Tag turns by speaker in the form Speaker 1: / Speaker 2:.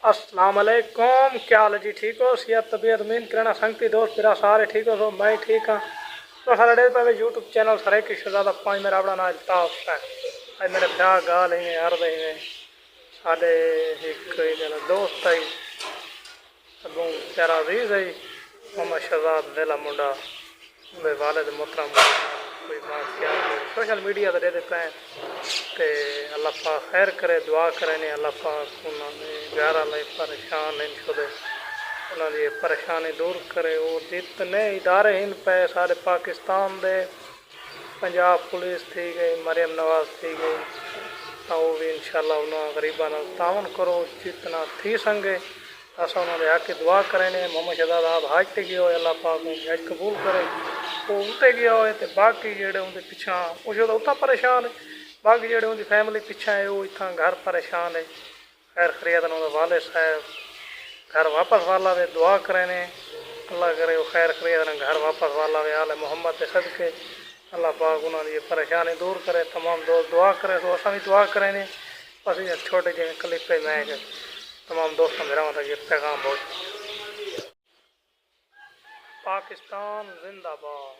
Speaker 1: अस्सलाम वालेकुम, क्या हाल है जी? ठीक हो? सेहत तबीयत मीन करना संगती दोस्त मेरा सारे ठीक हो? तो मैं ठीक हाँ। तो सारे डे पे यूट्यूब चैनल सरे की शहजादा पाँच मेरा अपना नाम ताफ है। आज मेरे ब्याह गाल ही हर दे साडे एक दोस्त आई अगों प्यारा अजीज आई मोहम्मद शहजाद दिला मुंडा वे वालिद मोहतरम कोई बात क्या सोशल मीडिया ते दे पे ते अल्लाह पाक खैर करे दुआ करे ने अल्लाह पाक उन्होंने ग्यारह लाई परेशान इन शुदे उन्होंने परेशानी दूर करे। और जितने इदारे इन पे सारे पाकिस्तान दे पंजाब पुलिस थी गई मरियम नवाज थी गई तो वो भी इंशाल्लाह उन्होंने गरीबा ना तावन करो जितना थी संगे असा उन्होंने आके दुआ करें ने। मोहम्मद शहजाद आप हज ते गए हो अल्लाह पाक हज कबूल करे। वो उत्ते गया हो तो बाकी जेडे उनके पिछा उस उत्ता परेशान है बाकी जेडे उनकी फैमिली पिछा है वो इतना घर परेशान है। खैर खरीद वाले साहब घर वापस वाला वे दुआ करें ने अल्लाह करे वो खैर खरीद घर वापस वाला वे आल मोहम्मद के सदके अल्लाह पाक उन्होंने ये परेशानी दूर करे। तमाम दोस्त दुआ करे तो असा भी दुआ करें ने बस ये छोटे जिहे क्लिप पे मैं तमाम दोस्तों मेरा मतलब ये पैगाम बहुत पाकिस्तान जिंदाबाद।